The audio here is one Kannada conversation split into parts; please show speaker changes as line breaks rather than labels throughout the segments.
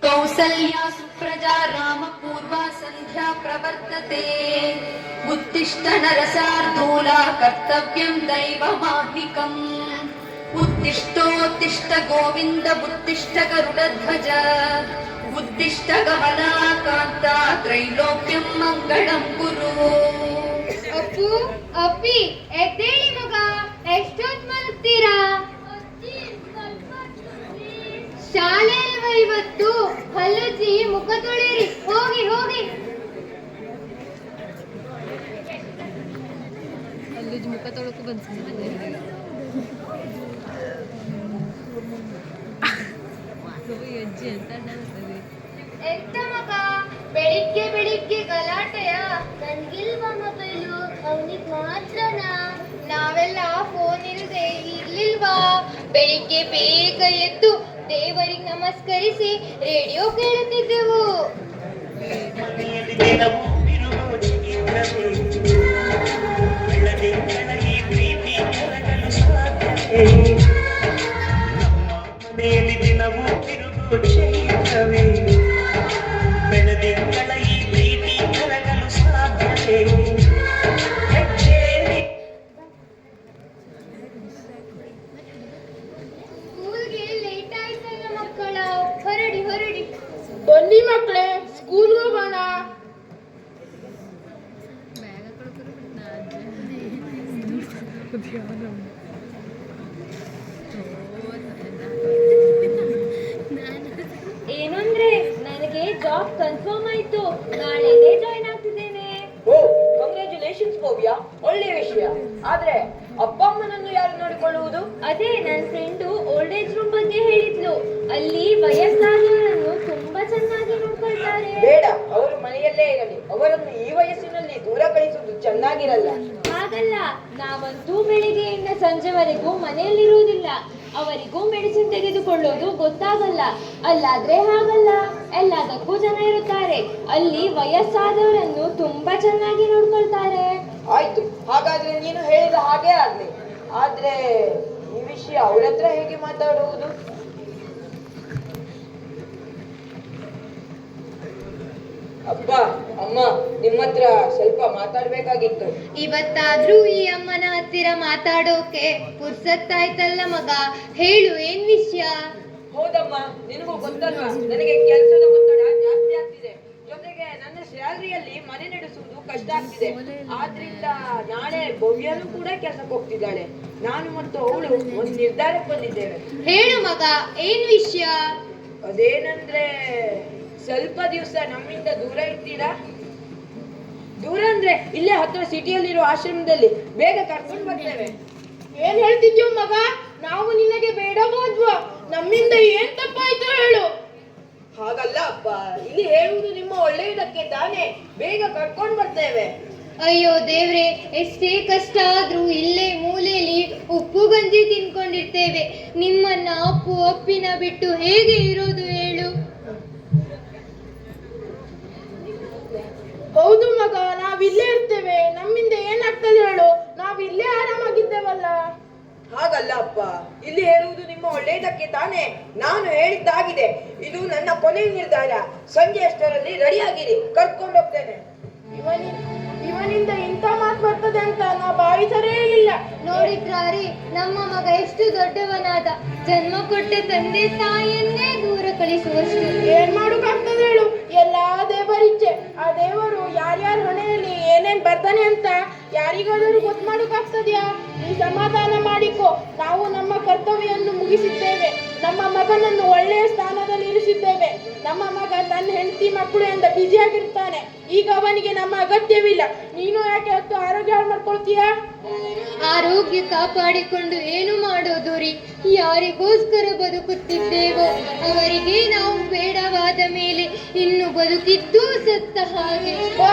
कौसल्या सुप्रजा रामपूर्वा संध्या प्रवर्तते उत्तिष्ठ नरसार्दूला कर्तव्यं दैवमाह्निकम् उत्तिष्ठोत्तिष्ठ गोविन्द उत्तिष्ठ गरुडध्वज उत्तिष्ठ गमनाकान्ता त्रैलोक्यं मङ्गलं कुरु.
ಅಪ್ಪು ಅಪ್ಪಿ ಎದ್ದೇಳಿ ಮಗ, ಎಷ್ಟೊತ್ತು ಮಲಗ್ತೀರಾ? ಶಾಲೆ ಅಲ್ವಾ ಇವತ್ತು? ಹಲ್ಲುಜ್ಜಿ ಮುಖ ತೊಳೆಯಿರಿ, ಹೋಗಿ ಹೋಗಿ.
ಹಲ್ಲುಜ್ಜಿ ಮುಖ ತೊಳಕು ಬಂದಿದೆ. ಅಜ್ಜಿ ಅಂತ ಅನಿಸ್ತದೆ.
ಎಂತ ಮಗ ಬೆಳಿಗ್ಗೆ ಬೆಳಿಗ್ಗೆ ಗಲಾಟೆಯ? ನನ್ಗಿಲ್ವಾ ಮೊಬೈಲು? ಅವನಿಗೆ ಮಾತ್ರನಾ? ನಾವೆಲ್ಲ ಫೋನ್ ಇಲ್ಲದೆ ಇರ್ಲಿಲ್ವಾ? ಬೆಳಿಗ್ಗೆ ಬೇಗ ಎದ್ದು ದೇವರಿಗೆ ನಮಸ್ಕರಿಸಿ ರೇಡಿಯೋ ಕೇಳುತ್ತಿದ್ದೆವು. ಸ್ಕೂಲ್ಗೆ ಲೇಟ್ ಆಯ್ತಲ್ಲ ಮಕ್ಕಳ, ಹೊರಡಿ ಹೊರಡಿ.
ಬನ್ನಿ ಮಕ್ಕಳೇ, ಸ್ಕೂಲ್ಗೆ ಹೋಗೋಣ.
ಏನಂದ್ರೆ ನನಗೆ ಜಾಬ್ ಕನ್ಫರ್ಮ್ ಆಯ್ತು, ನಾಳೆನೇ ಜಾಯ್ನ್ ಆಗ್ತಿದ್ದೇನೆ.
ಓ, ಕಂಗ್ರ್ಯಾಚುಲೇಷನ್ಸ್ ಭವ್ಯ, ಒಳ್ಳೆಯ ವಿಷಯ. ಆದ್ರೆ ಅಪ್ಪ ಅಮ್ಮನನ್ನು ಯಾರು ನೋಡಿಕೊಳ್ಳುವುದು?
ಅದೇ ನನ್ನ ಫ್ರೆಂಡು ಓಲ್ಡ್ ಏಜ್ ರೂಮ್ ಬಗ್ಗೆ ಹೇಳಿದ್ಲು. ಅಲ್ಲಿ ವಯಸ್ಸಾದವರನ್ನು ತುಂಬಾ ಚೆನ್ನಾಗಿ ನೋಡ್ಕೊಳ್ತಾರೆ.
ಬೇಡ, ಅವರು ಮನೆಯಲ್ಲೇ ಇರಲಿ. ಅವರನ್ನು ಈ ವಯಸ್ಸಿನಲ್ಲಿ ದೂರ ಕಳಿಸುವುದು ಚೆನ್ನಾಗಿರಲ್ಲ.
ಹಾಗಲ್ಲ, ನಾವಂತೂ ಬೆಳಿಗ್ಗೆಯಿಂದ ಸಂಜೆವರೆಗೂ ಮನೆಯಲ್ಲಿರುವುದಿಲ್ಲ. ಅವರಿಗೂ ಮೆಡಿಸಿನ್ ತೆಗೆದುಕೊಳ್ಳೋದು ಗೊತ್ತಾಗಲ್ಲ. ಅಲ್ಲಾದ್ರೆ ಹಾಗಲ್ಲ, ಎಲ್ಲದಕ್ಕೂ ಜನ ಇರುತ್ತಾರೆ. ಅಲ್ಲಿ ವಯಸ್ಸಾದವರನ್ನು ತುಂಬಾ ಚೆನ್ನಾಗಿ ನೋಡ್ಕೊಳ್ತಾರೆ.
ಆಯ್ತು, ಹಾಗಾದ್ರೆ ನೀನು ಹೇಳಿದ ಹಾಗೆ ಆಗ್ಲಿ. ಆದ್ರೆ ಈ ವಿಷಯ ಅವ್ರ ಹತ್ರ ಹೇಗೆ ಮಾತಾಡುವುದು? ಅಪ್ಪ ಅಮ್ಮ, ನಿಮ್ಮ ಹತ್ರ ಸ್ವಲ್ಪ ಮಾತಾಡ್ಬೇಕಾಗಿತ್ತು.
ಇವತ್ತಾದ್ರೂ ಈ ಅಮ್ಮನ ಹತ್ತಿರ ಮಾತಾಡೋಕೆ ಪುರ್ಸತ್ತಾಯ್ತಲ್ಲ ಮಗ, ಹೇಳು ಏನ್ ವಿಷಯ?
ಹೌದಮ್ಮ, ನಿನಗೂ ಗೊತ್ತಲ್ವಾ, ನನಗೆ ಕೆಲಸದ ಒತ್ತಡ ಜಾಸ್ತಿ ಆಗ್ತಿದೆ. ಜೊತೆಗೆ ನನ್ನ ಸ್ಯಾಲರಿಯಲ್ಲಿ ಮನೆ ನಡೆಸುವುದು ಕಷ್ಟ ಆಗ್ತಿದೆ. ಆದ್ರಿಂದ ನಾಳೆ ಭವ್ಯನು ಕೂಡ ಕೆಲಸಕ್ಕೆ ಹೋಗ್ತಿದ್ದಾಳೆ. ನಾನು ಮತ್ತು ಅವಳು ಒಂದು ನಿರ್ಧಾರಕ್ಕೆ ಬಂದಿದ್ದೇವೆ.
ಹೇಳು ಮಗ, ಏನ್ ವಿಷಯ?
ಅದೇನಂದ್ರೆ, ಸ್ವಲ್ಪ ದಿವಸ ನಮ್ಮಿಂದ ದೂರ ಇರ್ತೀರಾ? ದೂರ ಅಂದ್ರೆ ಇಲ್ಲೇ ಹತ್ರ ಸಿಟಿಯಲ್ಲಿರೋ ಆಶ್ರಮದಲ್ಲಿ ಬೇಗ ಕರ್ಕೊಂಡು ಬರ್ತೇವೆ.
ಏನ್ ಹೇಳ್ತಿದ್ಯೋ ಮಗ? ನಾವು ನಿನಗೆ ಬೇಡ ಹೋದ್ವಾ? ನಮ್ಮಿಂದ ಏನ್ ತಪ್ಪಾಯ್ತು ಹೇಳು.
ಹಾಗಲ್ಲ ಅಪ್ಪ, ಇಲ್ಲಿ ಹೇಳುವುದು ನಿಮ್ಮ ಒಳ್ಳೆಯದಕ್ಕೆ ತಾನೇ. ಬೇಗ ಕರ್ಕೊಂಡು ಬರ್ತೇವೆ.
ಅಯ್ಯೋ ದೇವ್ರೆ, ಎಷ್ಟೇ ಕಷ್ಟ ಆದ್ರೂ ಇಲ್ಲೇ ಮೂಲೆಯಲ್ಲಿ ಉಪ್ಪು ಗಂಜಿ ತಿನ್ಕೊಂಡಿರ್ತೇವೆ. ನಿಮ್ಮನ್ನ ಅಪ್ಪು ಅಪ್ಪಿನ ಬಿಟ್ಟು ಹೇಗೆ ಇರೋದು ಹೇಳು?
ಹೌದು ಮಗ, ನಾವಿಲ್ಲೇ ಇರ್ತೇವೆ. ನಮ್ಮಿಂದ ಏನಾಗ್ತದೆ ಹೇಳು? ನಾವಿಲ್ಲೇ ಆರಾಮಾಗಿದ್ದೇವಲ್ಲ.
ಹಾಗಲ್ಲ ಅಪ್ಪ, ಇಲ್ಲಿ ಹೇಳುವುದು ನಿಮ್ಮ ಒಳ್ಳೆಯದಕ್ಕೆ ತಾನೇ. ನಾನು ಹೇಳಿದ್ದಾಗಿದೆ. ಇದು ನನ್ನ ಕೊನೆಯ ನಿರ್ಧಾರ. ಸಂಜೆ ಅಷ್ಟರಲ್ಲಿ ರೆಡಿಯಾಗಿರಿ, ಕರ್ಕೊಂಡು ಹೋಗ್ತೇನೆ.
ಇವನಿಂದ ಇಂಥ ಮಾತು ಬರ್ತದೆ ಅಂತ ನಾ ಭಾವಿಸರೇ ಇಲ್ಲ.
ನೋಡಿದ್ರಾರಿ, ನಮ್ಮ ಮಗ ಎಷ್ಟು ದೊಡ್ಡವನಾದ. ಜನ್ಮ ಕೊಟ್ಟ ತಂದೆ ತಾಯಿಯನ್ನೇ ದೂರ ಕಳಿಸುವಷ್ಟು.
ಏನ್ ಮಾಡೋಕ್ಕಾಗ್ತದೆ ಹೇಳು? ಎಲ್ಲಾ ದೇವರಿಚ್ಛೆ. ಆ ದೇವರು ಯಾರ್ಯಾರ ಹೊಣೆಯಲ್ಲಿ ಏನೇನ್ ಬರ್ತಾನೆ ಅಂತ ಯಾರಿಗಾದರೂ ಗೊತ್ತು ಮಾಡೋಕ್ಕಾಗ್ತದ್ಯಾ? ನೀ ಸಮಾಧಾನ ಮಾಡಿಕೊ. ನಾವು ನಮ್ಮ ಕರ್ತವ್ಯವನ್ನು ಮುಗಿಸಿದ್ದೇವೆ. ನಮ್ಮ ಮಗನನ್ನು ಒಳ್ಳೆಯ ಸ್ಥಾನದಲ್ಲಿ ಇರಿಸಿದ್ದೇವೆ. ನಮ್ಮ ಮಗ ತನ್ನ ಹೆಂಡತಿ ಮಕ್ಕಳು ಎಂದ ಬ್ಯುಸಿಯಾಗಿರ್ತಾನೆ. ಈಗ ಅವನಿಗೆ ನಮ್ಮ ಅಗತ್ಯವಿಲ್ಲ. ನೀನು ಯಾಕೆ ಹೊತ್ತು ಆರೋಗ್ಯ ಹಾಳು ಮಾಡ್ಕೊಳ್ತೀಯಾ?
ಆರೋಗ್ಯ ಕಾಪಾಡಿಕೊಂಡು ಏನು ಮಾಡೋದು ರೀ? ಯಾರಿಗೋಸ್ಕರ ಬದುಕುತ್ತಿದ್ದೇವೋ ಅವರಿಗೆ ನಾವು ಬೇಡವಾದ ಮೇಲೆ ಇನ್ನು ಬದುಕಿದ್ದು ಸತ್ತ ಹಾಗೆ.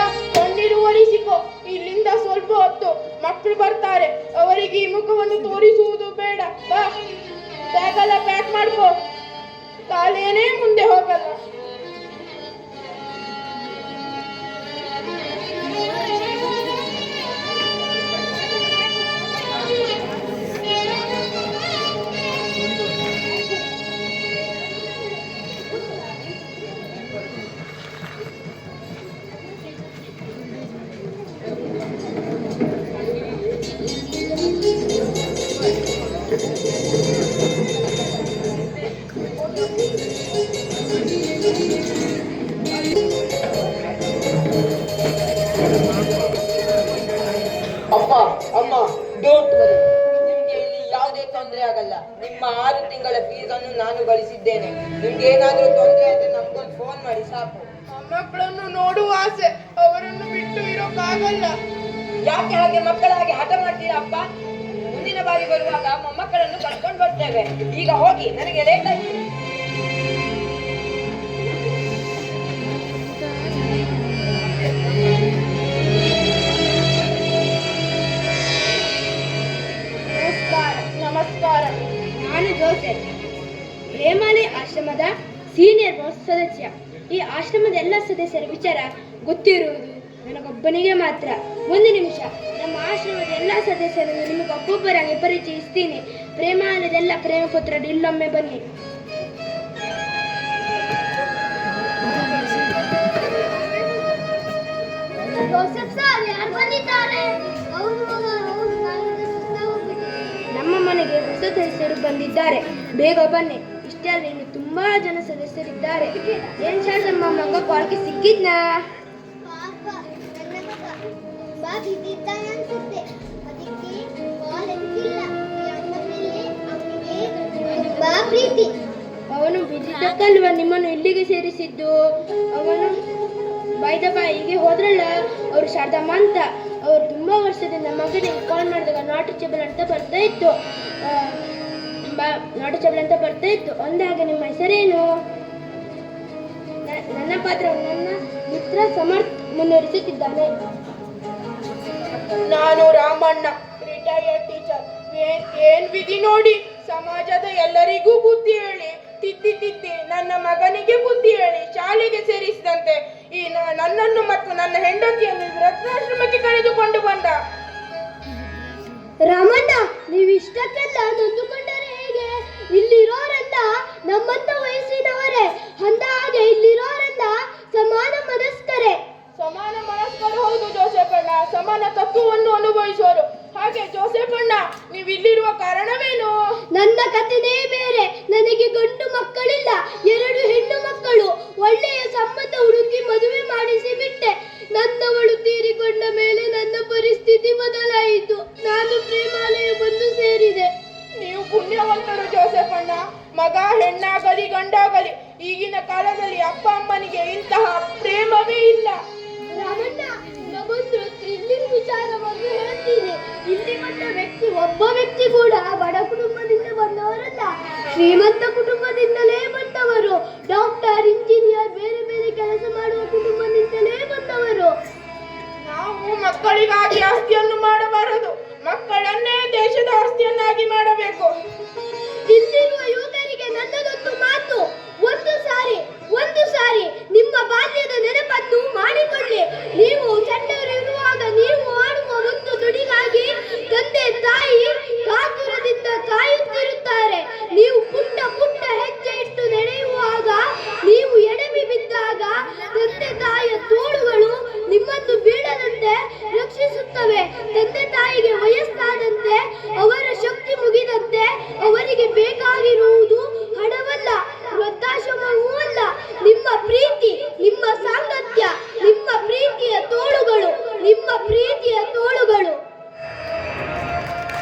ಕಣ್ಣೀರು ಒರೆಸಿಕೊ. ಇಲ್ಲಿಂದ ಸ್ವಲ್ಪ ಹೊತ್ತು ಮಕ್ಕಳು ಬರ್ತಾರೆ, ಅವರಿಗೆ ಈ ಮುಖವನ್ನು ತೋರಿಸುವುದು ಬೇಡ. ಬಾ, ಬ್ಯಾಗೆಲ್ಲ ಪ್ಯಾಕ್ ಮಾಡ್ಕೊ. ಕಾಲೇನೇ ಮುಂದೆ ಹೋಗಲ್ಲ.
ತೊಂದರೆ ಆಗಲ್ಲ. ನಿಮ್ಮ 6 ತಿಂಗಳ ಫೀಸ್ ಅನ್ನು ನಾನು ಗಳಿಸಿದ್ದೇನೆ. ನಿಮ್ಗೆ ಏನಾದ್ರೂ ತೊಂದರೆ ಆದ್ರೆ ನಮ್ಗೊಂದು ಫೋನ್ ಮಾಡಿ ಸಾಕು.
ಮಕ್ಕಳನ್ನು ನೋಡುವ ಆಸೆ, ಅವರನ್ನು ಬಿಟ್ಟು ಇರೋಕ್ಕಾಗಲ್ಲ.
ಯಾಕೆ ಹಾಗೆ ಮಕ್ಕಳ ಹಾಗೆ ಹಠ ಮಾಡ್ತೀರಾ ಅಪ್ಪ? ಮುಂದಿನ ಬಾರಿ ಬರುವಾಗ ಮೊಮ್ಮಕ್ಕಳನ್ನು ಕರ್ಕೊಂಡು ಬರ್ತೇವೆ. ಈಗ ಹೋಗಿ, ನನಗೆ ಲೇಟ್ ಆಯ್ತು.
ನಮಸ್ಕಾರ. ನಾನು ಜೋಸೆಫ್, ಹೇಮಾಲಿ ಆಶ್ರಮದ ಸೀನಿಯರ್ ಮೋಸ್ಟ್ ಸದಸ್ಯ. ಈ ಆಶ್ರಮದ ಎಲ್ಲ ಸದಸ್ಯರ ವಿಚಾರ ಗೊತ್ತಿರುವುದು ನನಗೊಬ್ಬನಿಗೆ ಮಾತ್ರ. ಒಂದು ನಿಮಿಷ, ನಮ್ಮ ಆಶ್ರಮದ ಎಲ್ಲ ಸದಸ್ಯರನ್ನು ನಿಮಗೊಬ್ಬೊಬ್ಬರಾಗಿ ಪರಿಚಯಿಸ್ತೀನಿ. ಪ್ರೇಮಾಲಯದೆಲ್ಲ ಪ್ರೇಮ ಪುತ್ರರು ಇಲ್ಲೊಮ್ಮೆ ಬನ್ನಿ. ನಮ್ಮ ಮನೆಗೆ ಹೊಸ ಸದಸ್ಯರು ಬಂದಿದ್ದಾರೆ, ಬೇಗ ಬನ್ನಿ. ಇಷ್ಟೇ ಅಲ್ಲ, ಇನ್ನು ತುಂಬಾ ಜನ ಸದಸ್ಯರಿದ್ದಾರೆ. ಏನ್ ಶಾರದಮ್ಮ, ಮಗ ಕಾಲ್ಗೆ ಸಿಕ್ಕಿದ್ನಾ? ಅವನು ಬಿದ್ದಿದ್ದಕ್ಕಲ್ವ ನಿಮ್ಮನ್ನು ಇಲ್ಲಿಗೆ ಸೇರಿಸಿದ್ದು. ಅವನು ಹೀಗೆ ಹೋದ್ರಲ್ಲ, ಅವರು ಶಾರದಮ್ಮ ಅಂತ. ಅವ್ರು ತುಂಬಾ ವರ್ಷದಿಂದ ಮಗನಿಗೆ ಕಾಲ್ ಮಾಡಿದಾಗ ನಾಟ್ ರೀಚಬಲ್ ಅಂತ ಬರ್ತಾ ಇತ್ತು. ಅಂದಾಗ ನಿಮ್ಮ ಹೆಸರೇನು? ನನ್ನ ಪಾತ್ರ ನನ್ನ ಮಿತ್ರ ಸಮರ್ಥ್ ಮುಂದುವರಿಸುತ್ತಿದ್ದಾನೆ. ನಾನು ರಾಮಣ್ಣ, ರಿಟೈರ್ಡ್ ಟೀಚರ್. ಏನ್ ವಿಧಿ ನೋಡಿ, ಸಮಾಜದ ಎಲ್ಲರಿಗೂ ಬುದ್ಧಿ ಹೇಳಿ ತಿದ್ದಿ ನನ್ನ ಮಗನಿಗೆ ಬುದ್ಧಿ ಹೇಳಿ ಶಾಲೆಗೆ ಸೇರಿಸಿದಂತೆ ಈ ನನ್ನನ್ನು ಮತ್ತು ನನ್ನ ಹೆಂಡತಿಯನ್ನು ವೃದ್ಧಾಶ್ರಮಕ್ಕೆ ಕರೆದುಕೊಂಡು ಬಂದ. ರಾಮಣ್ಣ, ನೀವು ಇಷ್ಟಕ್ಕೆಲ್ಲ ನೊಂದುಕೊಂಡರೆ ಹೇಗೆ? ಇಲ್ಲಿರೋರೆಲ್ಲ ನಮ್ಮಂತ ವಯಸ್ಸಿನವರೇ. ಅಂದ ಹಾಗೆ ಇಲ್ಲಿರೋರೆಲ್ಲ ಸಮಾನ ಮನಸ್ಕರೇ. ಸಮಾನ ಮನಸ್ಕರು ಹೌದು ಜೋಸೆಫಣ್ಣ, ಸಮಾನ ತತ್ವವನ್ನು ಅನುಭವಿಸುವರು. ಹಾಗೆ ಜೋಸೆಫಣ್ಣ, ನೀವು ಇಲ್ಲಿರುವ ಕಾರಣವೇನು? ನನ್ನ ಕಥೆನೇ ಬೇರೆ. ನನಗೆ ಗಂಡು ಮಕ್ಕಳಿಲ್ಲ, 2 ಹೆಣ್ಣು ಮಕ್ಕಳು. ಒಳ್ಳೆಯ ಸಂಬಂಧ ಹುಡುಕಿ ಮದುವೆ ಮಾಡಿಸಿ ಬಿಟ್ಟೆ. ನನ್ನವಳು ತೀರಿಕೊಂಡ ಮೇಲೆ ನನ್ನ ಪರಿಸ್ಥಿತಿ ಬದಲಾಯಿತು. ನಾನು ಪ್ರೇಮಾಲಯ ಬಂದು ಸೇರಿದೆ. ನೀವು ಪುಣ್ಯವಂತರು ಜೋಸೆಫಣ್ಣ. ಮಗ ಹೆಣ್ಣಾಗಲಿ ಗಂಡಾಗಲಿ, ಈಗಿನ ಕಾಲದಲ್ಲಿ ಅಪ್ಪ ಅಮ್ಮನಿಗೆ ಇಂತಹ ಪ್ರೇಮವೇ ಇಲ್ಲ. ರಾಮಣ್ಣ, ನಗೊಂದು ಥ್ರಿಲ್ಲಿಂಗ್ ವಿಚಾರವನ್ನು ಹೇಳ್ತೀನಿ. ಇಲ್ಲಿ ಬಂದ ವ್ಯಕ್ತಿ, ಒಬ್ಬ ವ್ಯಕ್ತಿ ಕೂಡ ಬಡ ಕುಟುಂಬದಿಂದ ಬಂದವರಲ್ಲ, ಶ್ರೀಮಂತ ಕುಟುಂಬದಿಂದಲೇ ಬಂದವರು. ಡಾಕ್ಟರ್, ಇಂಜಿನಿಯರ್, ಬೇರೆ ಬೇರೆ ಕೆಲಸ ಮಾಡುವ ಕುಟುಂಬದಿಂದಲೇ ಬಂದವರು. ನಾವು ಮಕ್ಕಳಿಗಾಗಿ ಆಸ್ತಿಯನ್ನು ಮಾಡಬಾರದು, ಮಕ್ಕಳನ್ನೇ ದೇಶದ ಆಸ್ತಿಯನ್ನಾಗಿ ಮಾಡಬೇಕು. ಇಲ್ಲಿರುವ ಯುವಕರಿಗೆ ನನ್ನದೊಂದು ಮಾತು. ಒಂದು ಸಾರಿ ನಿಮ್ಮ ಬಾಲ್ಯದ ನೆನಪನ್ನು ಮಾಡಿಕೊಳ್ಳಿ. ನೀವು ಸಣ್ಣವರು ಇರುವಾಗ ನೀವು ಆಡುವ ಒಂದು ನುಡಿಗಾಗಿ ತಂದೆ ತಾಯಿ ಕಾತುರದಿಂದ ಕಾಯುತ್ತಿರುತ್ತಾರೆ. ನೀವು ಪುಟ್ಟ ಹೆಜ್ಜೆ ಇಟ್ಟು ನಡೆಯುವಾಗ, ನೀವು ಎಡವಿ ಬಿದ್ದಾಗ ತಂದೆ ತಾಯಿಯ ತೋಳುಗಳು ನಿಮ್ಮನ್ನು ಬೀಳದಂತೆ ರಕ್ಷಿಸುತ್ತವೆ. ತಂದೆ ತಾಯಿಗೆ ವಯಸ್ಸಾದಂತೆ, ಅವರ ಶಕ್ತಿ ಮುಗಿದಂತೆ ಅವರಿಗೆ ಬೇಕಾಗಿರುವುದು ಹಣವಲ್ಲ, ವೃದ್ಧಾಶ್ರಮವೂ ಅಲ್ಲ, ನಿಮ್ಮ ಪ್ರೀತಿ, ನಿಮ್ಮ